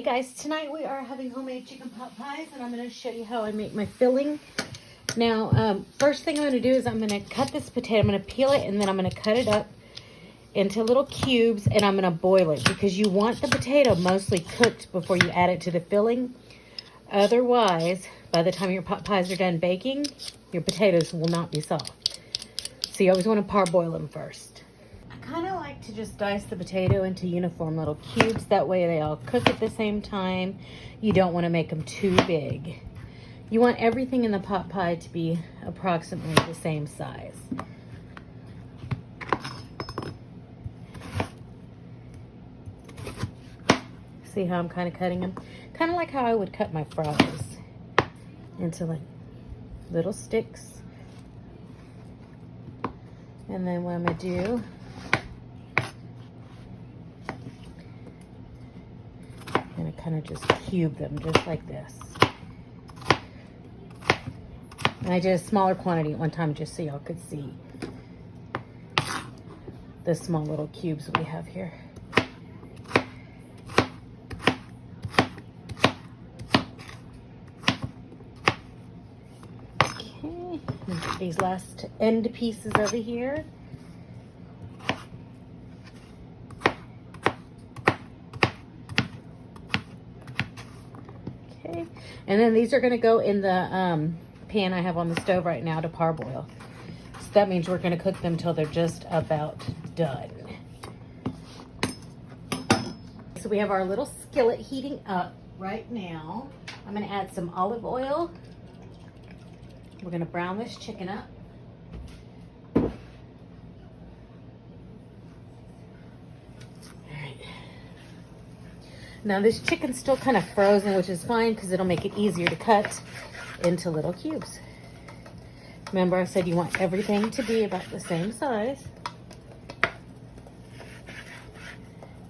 Hey guys, tonight we are having homemade chicken pot pies, and I'm going to show you how I make my filling. Now, first thing I'm going to do is I'm going to cut this potato. I'm going to peel it, and then I'm going to cut it up into little cubes, and I'm going to boil it because you want the potato mostly cooked before you add it to the filling. Otherwise, by the time your pot pies are done baking, your potatoes will not be soft. So you always want to parboil them first. I kind of like to just dice the potato into uniform little cubes. That way they all cook at the same time. You don't want to make them too big. You want everything in the pot pie to be approximately the same size. See how I'm kind of cutting them? Kind of like how I would cut my fries into like little sticks. And then what I'm going to do, I'm going to kind of just cube them just like this. And I did a smaller quantity at one time just so y'all could see the small little cubes we have here. Okay, put these last end pieces over here. Okay, and then these are going to go in the pan I have on the stove right now to parboil. So that means we're going to cook them till they're just about done. So we have our little skillet heating up right now. I'm going to add some olive oil. We're going to brown this chicken up. All right. Now this chicken's still kind of frozen, which is fine because it'll make it easier to cut into little cubes. Remember, I said you want everything to be about the same size.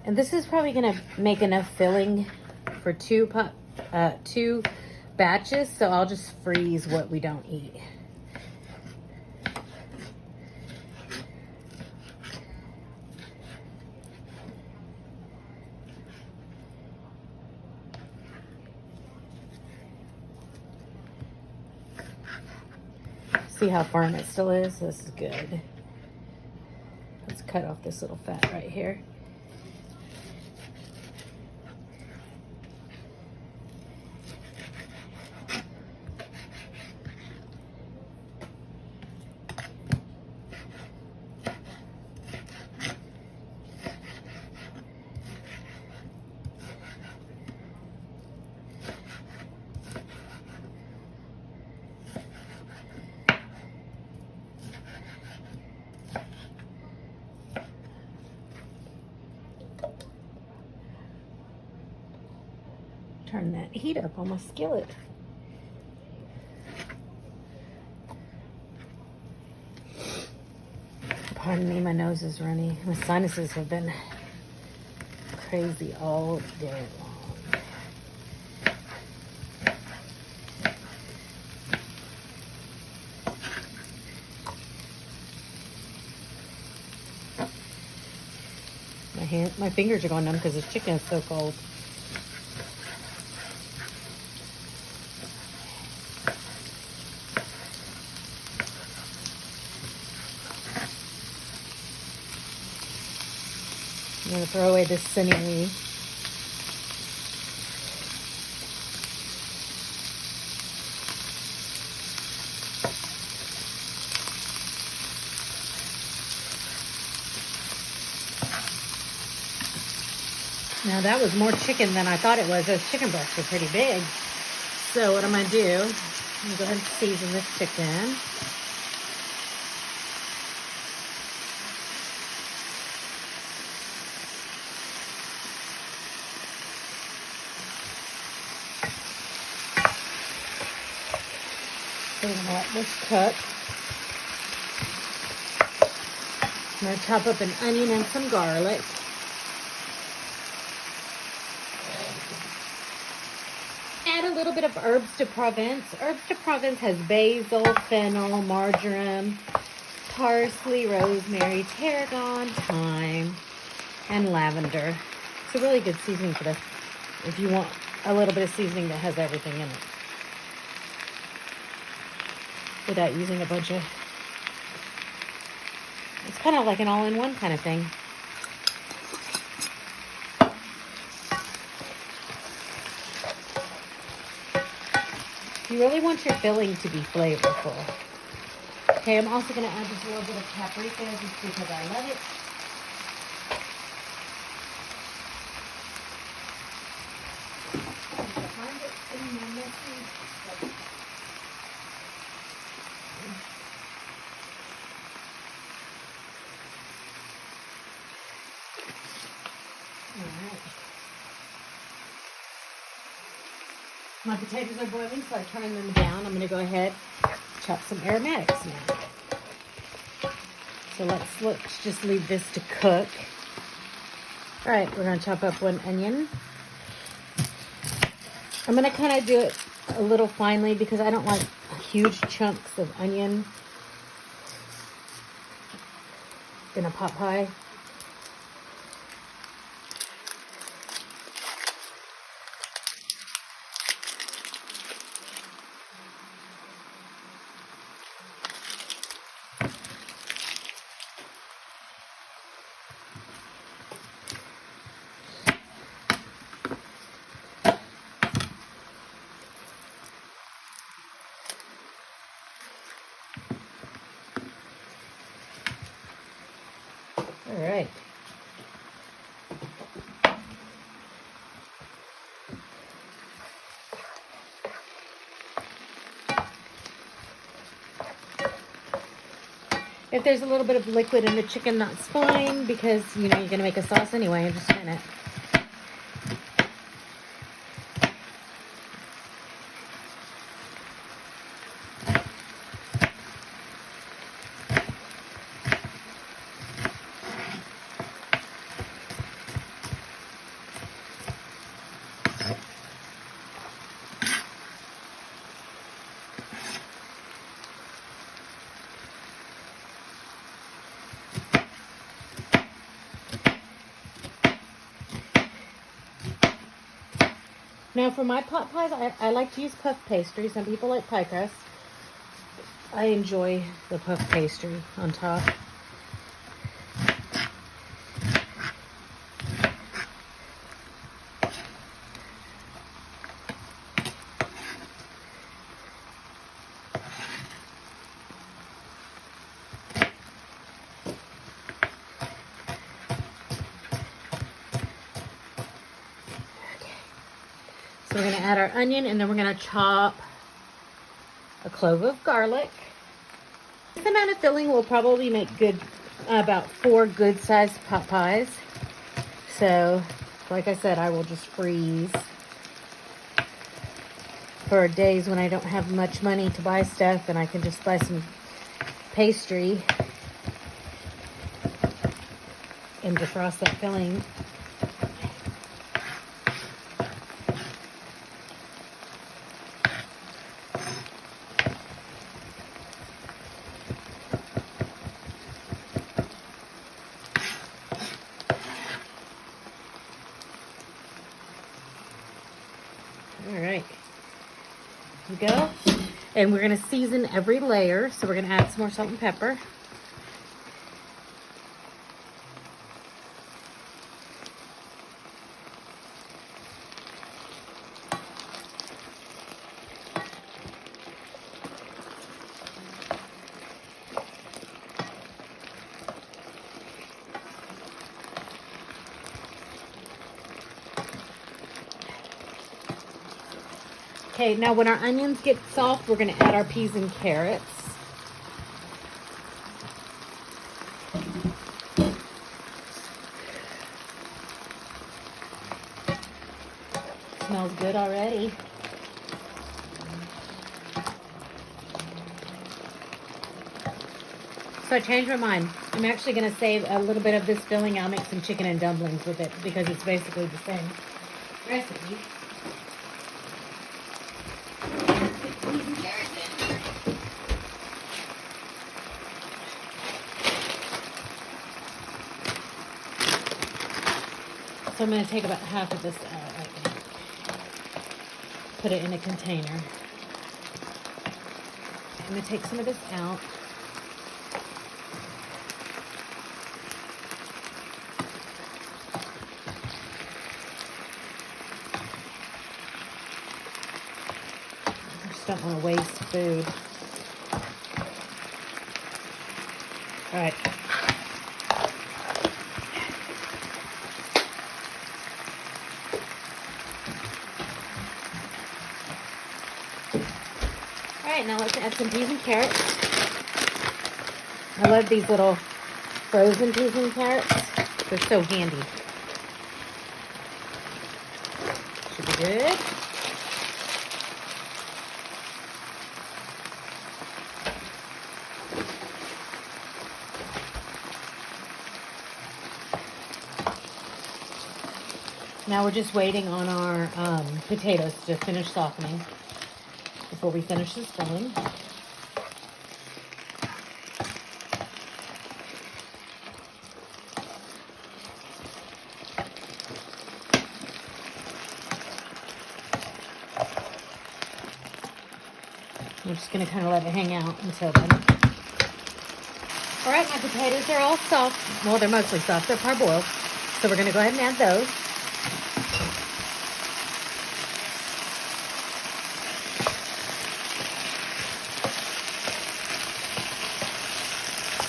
And this is probably going to make enough filling for two batches, so I'll just freeze what we don't eat. See how firm it still is? This is good. Let's cut off this little fat right here. Turn that heat up on my skillet. Pardon me, my nose is runny. My sinuses have been crazy all day long. My fingers are going numb because this chicken is so cold. I'm going to throw away this sinewy. Now that was more chicken than I thought it was. Those chicken breasts are pretty big. So what I'm going to do, I'm going to go ahead and season this chicken. So we're going to let this cook. I'm going to chop up an onion and some garlic. Add a little bit of herbs de Provence. Herbs de Provence has basil, fennel, marjoram, parsley, rosemary, tarragon, thyme, and lavender. It's a really good seasoning for this. if you want a little bit of seasoning that has everything in it without using a bunch of, it's kind of like an all-in-one kind of thing. You really want your filling to be flavorful. Okay, I'm also going to add just a little bit of paprika just because I love it. My potatoes are boiling, so I turn them down. I'm going to go ahead and chop some aromatics now. So let's just leave this to cook. All right, we're going to chop up one onion. I'm going to kind of do it a little finely because I don't like huge chunks of onion in a pot pie. All right. If there's a little bit of liquid in the chicken, that's fine because, you know, you're going to make a sauce anyway in just a minute. Now for my pot pies, I like to use puff pastry. Some people like pie crust. I enjoy the puff pastry on top. So we're going to add our onion, and then we're going to chop a clove of garlic. This amount of filling will probably make about 4 good-sized pot pies. So, like I said, I will just freeze for days when I don't have much money to buy stuff, and I can just buy some pastry and defrost that filling. All right, here we go. And we're going to season every layer. So we're going to add some more salt and pepper. Okay, now when our onions get soft, we're going to add our peas and carrots. Smells good already. So I changed my mind. I'm actually going to save a little bit of this filling. I'll make some chicken and dumplings with it because it's basically the same recipe. So I'm going to take about half of this out right now. put it in a container. I'm going to take some of this out. I just don't want to waste food. All right. All right, now let's add some peas and carrots. I love these little frozen peas and carrots. They're so handy. Should be good. Now we're just waiting on our potatoes to finish softening before we finish this filling. I'm just going to kind of let it hang out until then. All right, my potatoes are all soft. Well, they're mostly soft. They're parboiled. So we're going to go ahead and add those.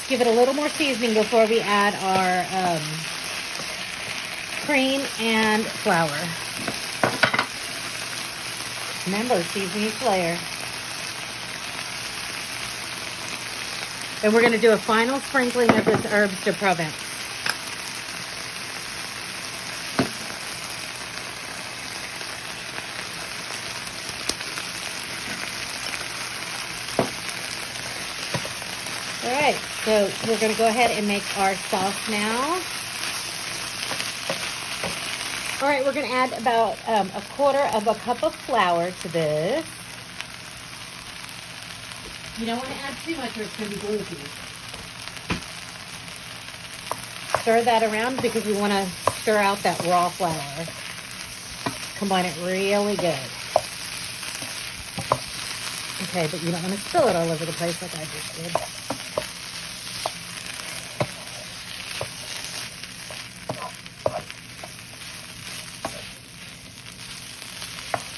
Give it a little more seasoning before we add our cream and flour. Remember, seasoning is layer. And we're going to do a final sprinkling of this herbes de Provence. All right, so we're going to go ahead and make our sauce now. All right, we're going to add about a quarter of a cup of flour to this. You don't want to add too much or it's going to be gloopy. Stir that around because we want to stir out that raw flour. Combine it really good. Okay, but you don't want to spill it all over the place like I just did.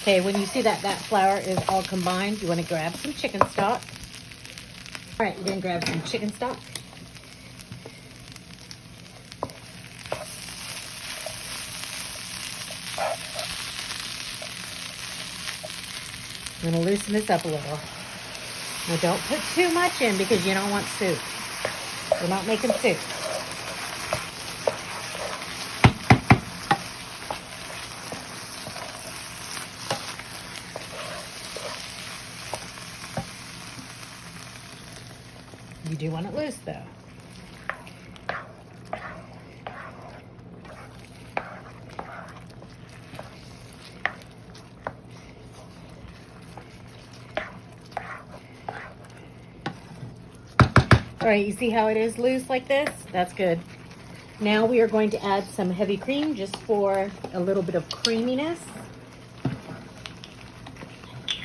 Okay, when you see that flour is all combined, you want to grab some chicken stock. All right, you're going to grab some chicken stock. I'm going to loosen this up a little. Now, don't put too much in because you don't want soup. We're not making soup. You do want it loose, though. All right, you see how it is loose like this? That's good. Now we are going to add some heavy cream just for a little bit of creaminess.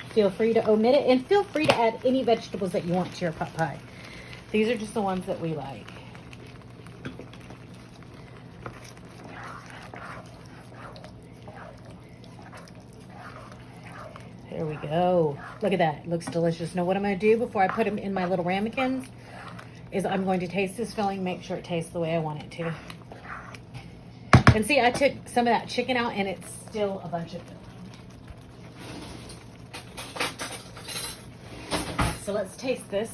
Feel free to omit it, and feel free to add any vegetables that you want to your pot pie. These are just the ones that we like. There we go. Look at that. It looks delicious. Now what I'm going to do before I put them in my little ramekins is I'm going to taste this filling, make sure it tastes the way I want it to. And see, I took some of that chicken out and it's still a bunch of filling. So let's taste this.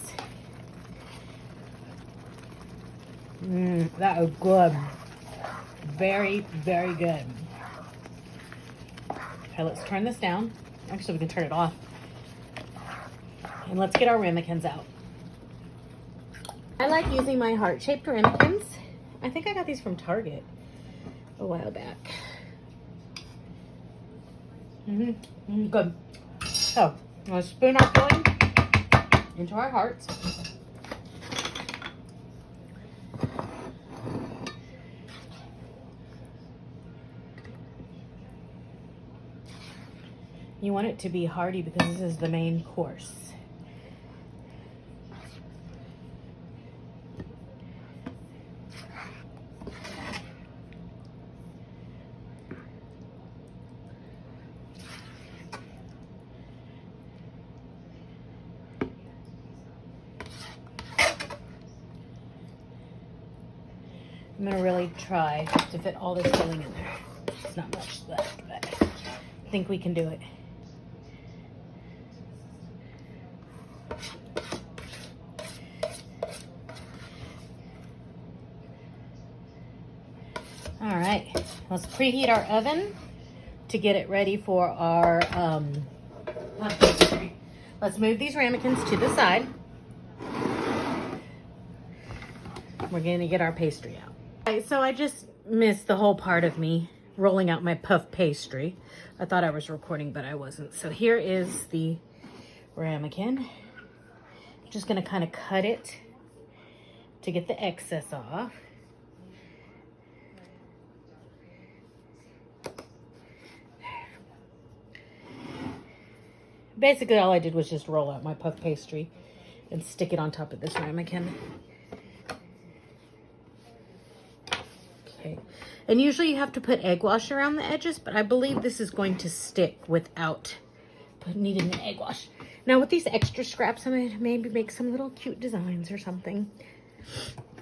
That is good. Very, very good. Okay, let's turn this down. Actually, we can turn it off. And let's get our ramekins out. I like using my heart-shaped ramekins. I think I got these from Target a while back. Good. So, I'm going to spoon our filling into our hearts. You want it to be hearty because this is the main course. I'm gonna really try to fit all this filling in there. It's not much left, but I think we can do it. All right, let's preheat our oven to get it ready for our puff pastry. Let's move these ramekins to the side. We're gonna get our pastry out. All right, so I just missed the whole part of me rolling out my puff pastry. I thought I was recording, but I wasn't. So here is the ramekin. I'm just gonna kind of cut it to get the excess off. Basically, all I did was just roll out my puff pastry and stick it on top of this ramekin. Okay, and usually you have to put egg wash around the edges, but I believe this is going to stick without needing the egg wash. Now with these extra scraps, I'm gonna maybe make some little cute designs or something.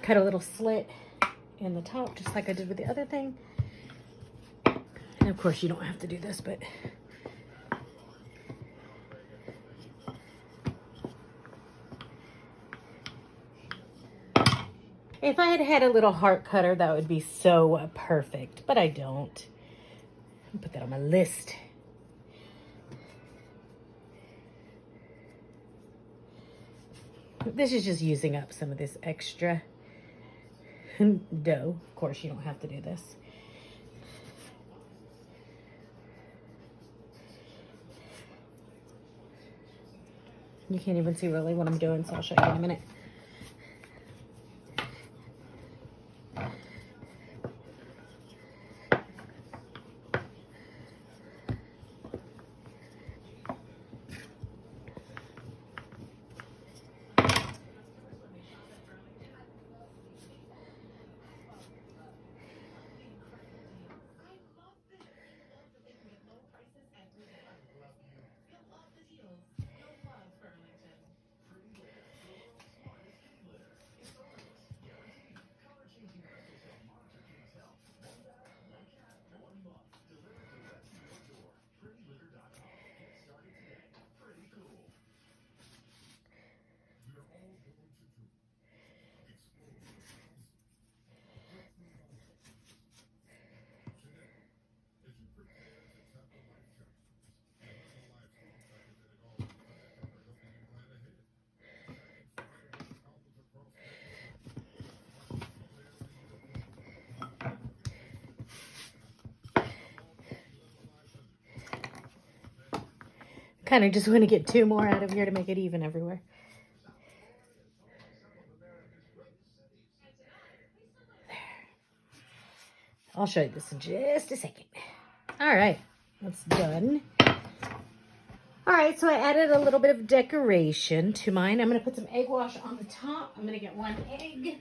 Cut a little slit in the top, just like I did with the other thing. And of course, you don't have to do this, but if I had had a little heart cutter, that would be so perfect, but I don't. I'll put that on my list. This is just using up some of this extra dough. Of course, you don't have to do this. You can't even see really what I'm doing, so I'll show you in a minute. Kind of just want to get 2 more out of here to make it even everywhere. There. I'll show you this in just a second. All right, that's done. All right, so I added a little bit of decoration to mine. I'm going to put some egg wash on the top. I'm going to get 1 egg.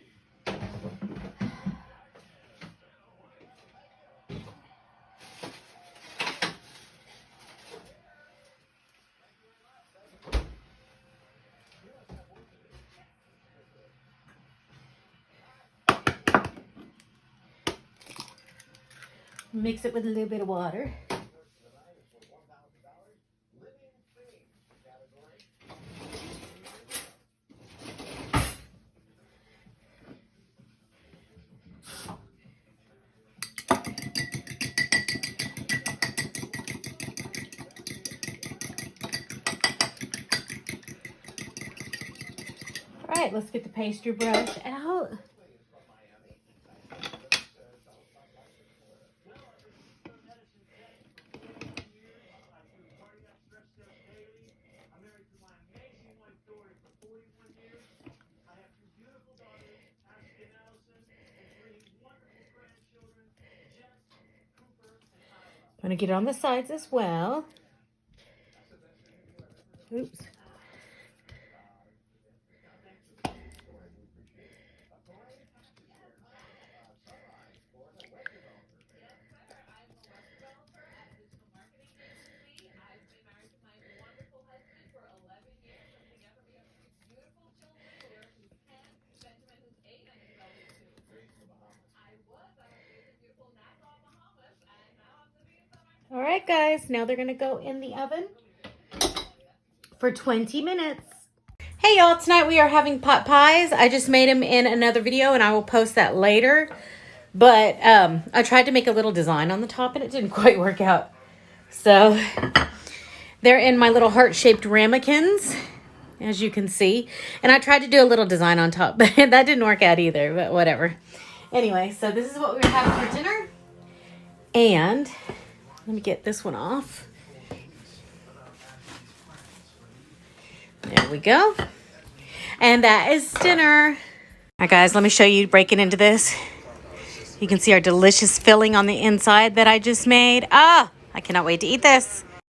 Mix it with a little bit of water. All right, let's get the pastry brush out. I'm going to get it on the sides as well. Oops. All right, guys, now they're gonna go in the oven for 20 minutes. Hey y'all, tonight we are having pot pies. I just made them in another video and I will post that later. But I tried to make a little design on the top and it didn't quite work out. So they're in my little heart-shaped ramekins, as you can see. And I tried to do a little design on top, but that didn't work out either, but whatever. Anyway, so this is what we're having for dinner. And let me get this one off. There we go. And that is dinner. All right, guys, let me show you breaking into this. You can see our delicious filling on the inside that I just made. Ah, I cannot wait to eat this.